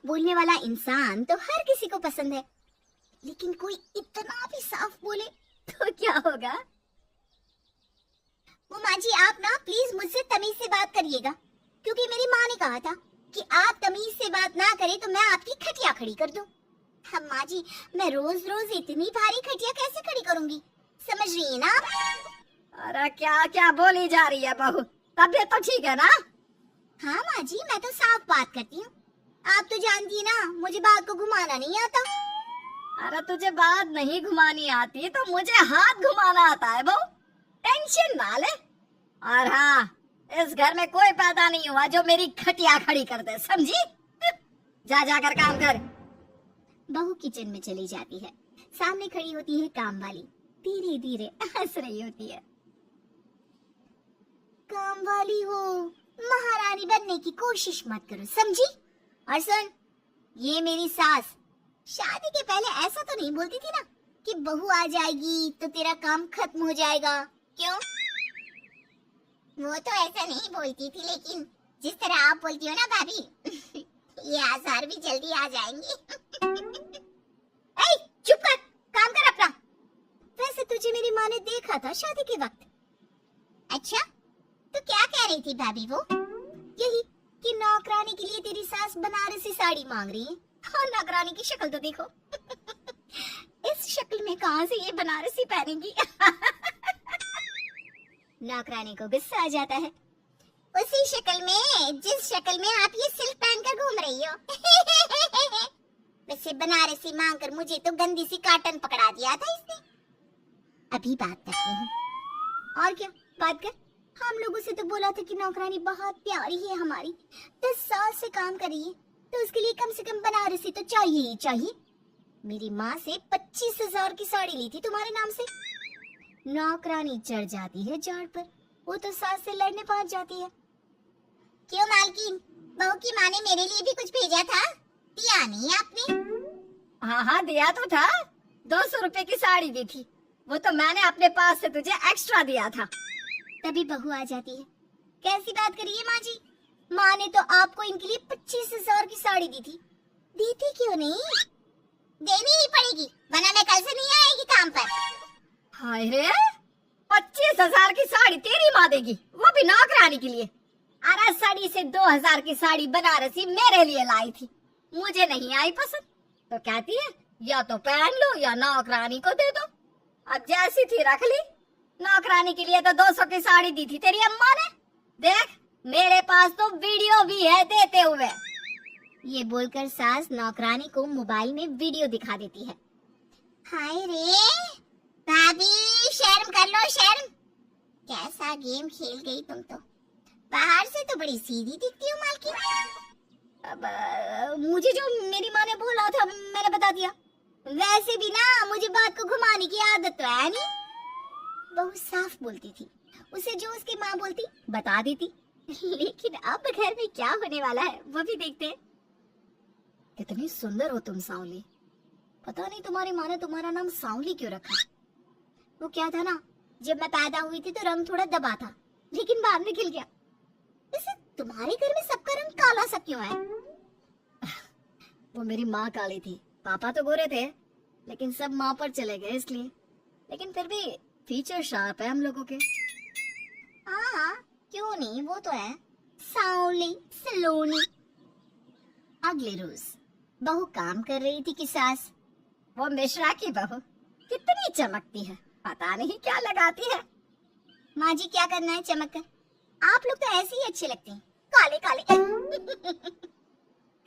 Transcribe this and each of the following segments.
बोलने वाला इंसान तो हर किसी को पसंद है, लेकिन कोई इतना भी साफ बोले तो क्या होगा? माँ जी, आप ना प्लीज मुझसे तमीज से बात करिएगा, क्योंकि मेरी माँ ने कहा था कि आप तमीज से बात ना करें तो मैं आपकी खटिया खड़ी कर दूं। हम माँ जी, मैं रोज रोज इतनी भारी खटिया कैसे खड़ी करूंगी, समझ रही है ना आप? अरे क्या क्या बोली जा रही है बहू, तबीयत तो ठीक है ना? हाँ माँ जी, मैं तो साफ बात करती हूँ। आप तो जानती है ना, मुझे बात को घुमाना नहीं आता। अरे तुझे बात नहीं घुमानी आती तो मुझे हाथ घुमाना आता है बहू, टेंशन ना ले। और हाँ, इस घर में कोई पैदा नहीं हुआ जो मेरी खटिया खड़ी कर दे, समझी? जा जाकर काम कर। बहू किचन में चली जाती है। सामने खड़ी होती है काम वाली, धीरे धीरे हंस रही होती है। काम वाली हो, महारानी बनने की कोशिश मत करो, समझी? और सुन, ये मेरी सास शादी के पहले ऐसा तो नहीं बोलती थी ना कि बहू आ जाएगी तो तेरा काम खत्म हो जाएगा, क्यों? वो तो ऐसा नहीं बोलती थी, लेकिन जिस तरह आप बोलती हो ना भाभी, ये आसार भी जल्दी आ जाएंगे। ऐ, चुप कर, काम कर अपना। वैसे तुझे मेरी माँ ने देखा था शादी के वक्त। अच्छा, तो क्या कह रही थी भाभी वो? यही कि नौकरानी के लिए तेरी सास बनारसी साड़ी मांग रही है। और नौकरानी की शक्ल तो देखो। इस शक्ल में कहां से ये बनारसी पहनेंगी? नौकरानी को गुस्सा आ जाता है। उसी शक्ल में जिस शक्ल में आप ये सिल्क पहनकर घूम रही हो। वैसे बनारसी मांगकर मुझे तो गंदी सी काटन पकड़ा दिया था इसने। अभी बात करती हूँ। और क्या बात कर? हम लोगों से तो बोला था कि नौकरानी बहुत प्यारी है हमारी, 10 साल से काम कर रही है, तो उसके लिए कम से कम बनारसी तो चाहिए ही चाहिए। मेरी माँ से 25,000 की साड़ी ली थी तुम्हारे नाम से। नौकरानी चढ़ जाती है झाड़ पर, वो तो सास से लड़ने पहुंच जाती है। क्यों मालकिन, बहू की माँ ने मेरे लिए भी कुछ भेजा था, दिया नहीं आपने? हाँ हाँ दिया तो था, 200 रुपए की साड़ी दी थी, वो तो मैंने अपने पास से तुझे एक्स्ट्रा दिया था। तभी बहू आ जाती है। कैसी बात करिए माँ जी, माँ ने तो आपको इनके लिए 25,000 की साड़ी दी थी, देती क्यों नहीं? देनी ही पड़ेगी, वरना मैं कल से नहीं आएगी काम पर। हाय रे, 25,000 की साड़ी तेरी माँ देगी, वो भी नौकरानी के लिए? अरे साड़ी से 2,000 की साड़ी बनारसी मेरे लिए लाई थी, मुझे नहीं आई पसंद, तो कहती है या तो पहन लो या नौकरानी को दे दो। अब जैसी थी रख ली, नौकरानी के लिए तो 200 की साड़ी दी थी तेरी अम्मा ने। देख, मेरे पास तो वीडियो भी है देते हुए। ये बोलकर सास नौकरानी को मोबाइल में वीडियो दिखा देती है। हाय रे भाभी, शर्म कर लो शर्म। कैसा गेम खेल गई तुम तो, बाहर से तो बड़ी सीधी दिखती हो मालकिन। अब मुझे जो मेरी माँ ने बोला था मैंने बता दिया। वैसे भी ना मुझे बात को घुमाने की आदत तो है नहीं। बहू साफ बोलती थी, उसे जो उसकी माँ बोलती बता देती। लेकिन अब घर में क्या होने वाला है वो भी देखते हैं। कितनी सुंदर हो तुम सांवली, पता नहीं तुम्हारी माँ ने तुम्हारा नाम सांवली क्यों रखा। वो क्या था ना, जब मैं पैदा हुई थी तो रंग थोड़ा दबा था, लेकिन बाद में खिल गया। वैसे तुम्हारे घर में सबका रंग काला सा क्यों है? वो मेरी माँ काली थी, पापा तो गोरे थे, लेकिन सब माँ पर चले गए इसलिए। लेकिन फिर भी फीचर शार्प है हम लोगों के। हाँ क्यों नहीं, वो तो है सांवली सलोनी। अगले रोज बहू काम कर रही थी कि सास, वो मिश्रा की बहू कितनी चमकती है, पता नहीं क्या लगाती है। माँ जी क्या करना है चमक कर, आप लोग तो ऐसे ही अच्छे लगते हैं, काले काले।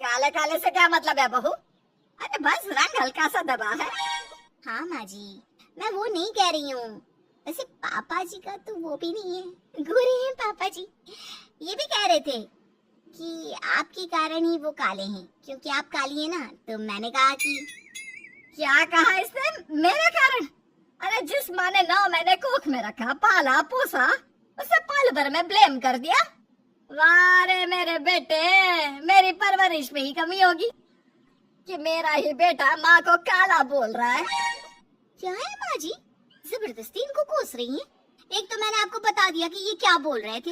काले काले से क्या मतलब है बहू? अरे बस रंग हल्का सा दबा है। हाँ माँ जी, मैं वो नहीं कह रही हूँ। वैसे पापा जी का तो वो भी नहीं है, गोरे हैं पापा जी। ये भी कह रहे थे कि आपके कारण ही वो काले हैं, क्योंकि आप काली है ना, तो मैंने कहा कि। क्या कहा इसने, मेरे कारण? अरे जिस माँ ने 9 महीने कोख में रखा, पाला पोसा, उसे पल भर में ब्लेम कर दिया। वाह रे मेरे बेटे, मेरी परवरिश में ही कमी होगी कि मेरा ही बेटा माँ को काला बोल रहा है। क्या है माँ जी, जबरदस्ती इनको कोस रही हैं? एक तो मैंने आपको बता दिया कि ये क्या बोल रहे थे।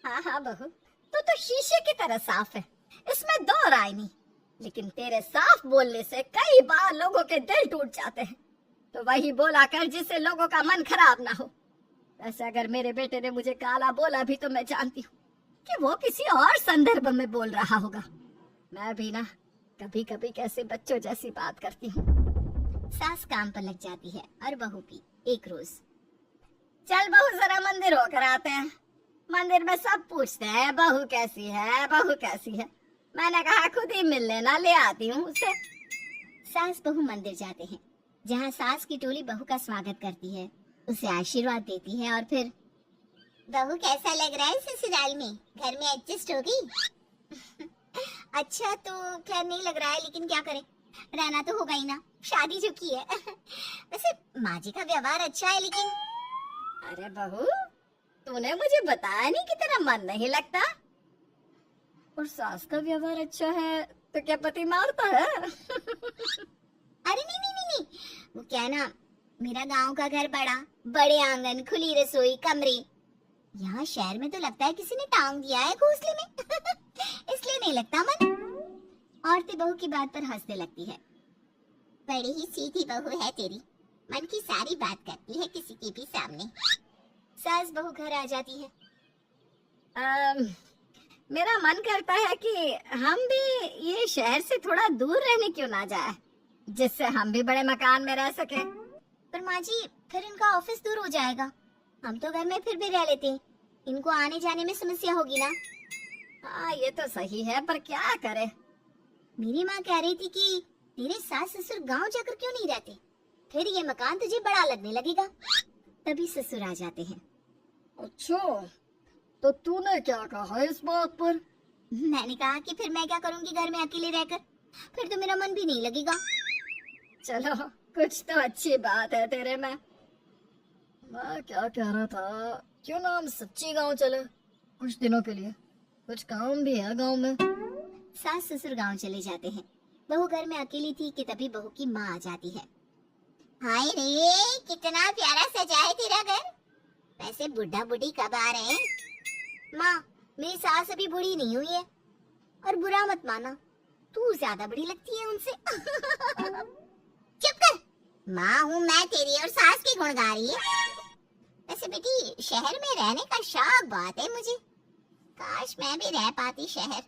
हाँ हाँ बहू, तो शीशे की तरह साफ है, इसमें दो राय नहीं। लेकिन तेरे साफ बोलने से कई बार लोगों के दिल टूट जाते हैं। तो वही बोला कर जिससे लोगों का मन खराब ना हो। वैसे अगर मेरे बेटे ने मुझे काला बोला भी तो मैं जानती हूँ कि वो किसी और संदर्भ में बोल रहा होगा। मैं भी ना कभी कभी कैसे बच्चों जैसी बात करती हूँ। सास काम पर लग जाती है और बहू भी एक रोज। चल बहू जरा मंदिर होकर आते हैं। मंदिर में सब पूछते हैं बहू कैसी है, बहू कैसी है। मैंने कहा खुद ही मिल लेना, ले आती हूँ उसे। सास बहू मंदिर जाते हैं, जहाँ सास की टोली बहू का स्वागत करती है, उसे आशीर्वाद देती है और फिर, बहू कैसा लग रहा है ससुराल में, घर में एडजस्ट हो गई? अच्छा तो खैर नहीं लग रहा है, लेकिन क्या करें, रहना तो होगा ही ना, शादी जो की है। वैसे माँ जी का व्यवहार अच्छा है, लेकिन अरे बहू, तूने मुझे बताया नहीं कि तेरा मन नहीं लगता। और सास का व्यवहार अच्छा है तो क्या पति मारता है? अरे नहीं नहीं नहीं नहीं, वो क्या ना, मेरा गांव का घर बड़ा, बड़े आंगन, खुली रसोई, कमरे। यहाँ शहर में तो लगता है किसी ने टांग दिया है घोंसले में। इसलिए नहीं लगता मन। औरतें बहू की बात पर हंसने लगती है। बड़ी ही सीधी बहू है तेरी, मन की सारी बात करती है किसी के भी सामने। सास बहू घर आ जाती है। मेरा मन करता है कि हम भी ये शहर से थोड़ा दूर रहने क्यों ना जाए, जिससे हम भी बड़े मकान में रह सके। पर माँ जी, फिर इनका ऑफिस दूर हो जाएगा, हम तो घर में फिर भी रह लेते हैं, इनको आने जाने में समस्या होगी ना। हाँ ये तो सही है, पर क्या करे। मेरी माँ कह रही थी कि तेरे सास ससुर गांव जाकर क्यों नहीं रहते, फिर ये मकान तुझे बड़ा लगने लगेगा। तभी ससुर आ जाते हैं। अच्छा, तो तूने क्या कहा इस बात पर? मैंने कहा कि फिर मैं क्या करूंगी घर में अकेले रहकर, फिर तो मेरा मन भी नहीं लगेगा। चलो कुछ तो अच्छी बात है तेरे में। मैं क्या कह रहा था, क्यों ना हम सच्ची गांव चले कुछ दिनों के लिए, कुछ काम भी है गांव में। सास ससुर गांव चले जाते हैं। बहू घर में अकेली थी कि तभी बहू की माँ आ जाती है। हाय रे, कितना प्यारा सजा है तेरा घर। वैसे बुढ़ा बुढ़ी कब आ रहे हैं? माँ, मेरी सास अभी बूढ़ी नहीं हुई है, और बुरा मत माना, तू ज्यादा बड़ी लगती है उनसे। चुप कर, माँ हूँ मैं तेरी और सास की गुण गा रही है। वैसे बेटी, शहर में रहने का शौक बहुत है मुझे, काश मैं भी रह पाती शहर।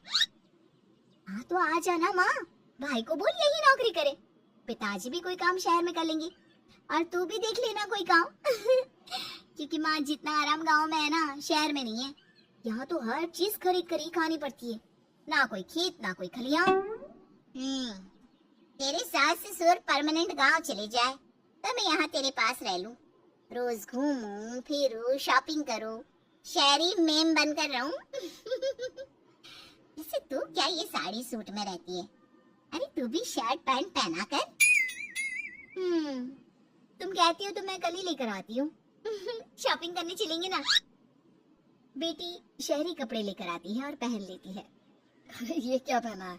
हाँ तो आ जाना माँ, भाई को बोल यही नौकरी करे, पिताजी भी कोई काम शहर में कर लेंगे, और तू भी देख लेना कोई काम। क्योंकि माँ जितना आराम गांव में है ना, शहर में नहीं है। यहाँ तो हर चीज खरीद कर ही खानी पड़ती है, ना कोई खेत ना कोई खलियान। तेरे सास ससुर परमानेंट गांव चले जाए तो मैं यहाँ तेरे पास रह लूं, रोज घूमूं फिरूं, शॉपिंग करूं, शहरी मेम बनकर रहूं। जैसे तू क्या ये साड़ी सूट में रहती है, अरे तू भी शर्ट पैंट पहना कर। तुम कहती हो तो मैं कल ही लेकर आती हूँ। शॉपिंग करने चलेंगे ना। बेटी शहरी कपड़े लेकर आती है और पहन लेती है। अरे ये क्या पहना है,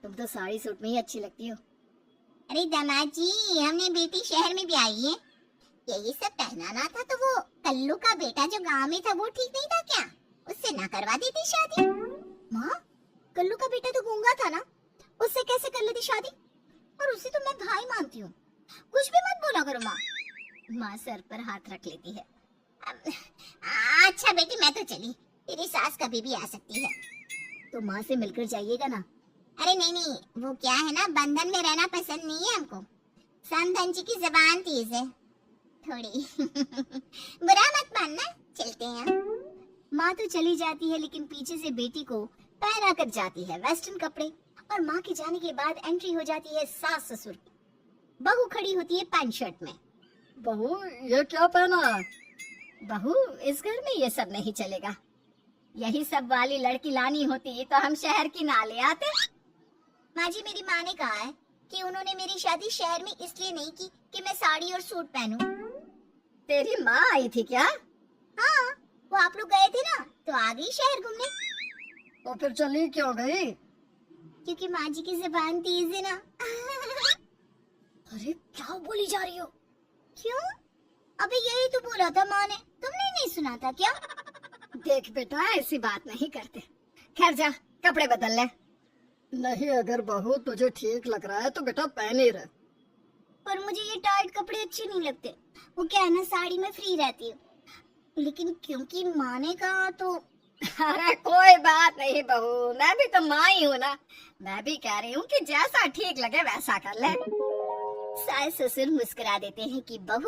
तुम तो साड़ी सूट में ही अच्छी लगती हो। अरे दामाद जी, हमने बेटी शहर में भी आई है, यही सब पहनाना था तो वो कल्लू का बेटा जो गांव में था वो ठीक नहीं था क्या, उससे ना करवा देती शादी। माँ, कल्लू का बेटा तो गूंगा था ना, उससे कैसे कर लेती शादी, और उसे तो मैं भाई मानती हूँ, कुछ भी मत बोला करो। माँ माँ सर पर हाथ रख लेती है। अच्छा बेटी, मैं तो चली, तेरी सास कभी भी आ सकती है। तो माँ से मिलकर जाइएगा ना। अरे नहीं नहीं, वो क्या है ना, बंधन में रहना पसंद नहीं है हमको, समधन जी की जबान तेज है थोड़ी। बुरा मत मानना, चलते हैं। माँ तो चली जाती है, लेकिन पीछे से बेटी को पहना कर जाती है वेस्टर्न कपड़े, और माँ के जाने के बाद एंट्री हो जाती है सास ससुर की। बहू खड़ी होती है पैंट शर्ट में। बहू ये क्या पहना है? बहू, इस घर में ये सब नहीं चलेगा, यही सब वाली लड़की लानी होती तो हम शहर की ना ले आते। माँ जी, मेरी माँ ने कहा है कि उन्होंने मेरी शादी शहर में इसलिए नहीं की कि मैं साड़ी और सूट पहनूं। तेरी माँ आई थी क्या? हाँ, वो आप लोग गए थे ना तो आ गई शहर घूमने। तो फिर चली क्यों गई? क्योंकि माँ जी की जुबान तेज है ना। अरे क्या बोली जा रही हो? क्यों? अबे यही तो बोला था माँ ने, तुमने नहीं सुना था क्या? देख बेटा, ऐसी बात नहीं करते। खैर जा, कपड़े बदल ले। नहीं, अगर बहू तुझे ठीक लग रहा है तो बेटा पहन ही रहे। पर मुझे ये टाइट कपड़े अच्छे नहीं लगते। वो क्या है ना, साड़ी में फ्री रहती हूँ, लेकिन क्योंकि माँ ने कहा तो। अरे कोई बात नहीं बहू, मैं भी तो माँ ही हूँ ना। मैं भी कह रही हूँ कि जैसा ठीक लगे वैसा कर ले। सास ससुर मुस्कुरा देते हैं कि बहू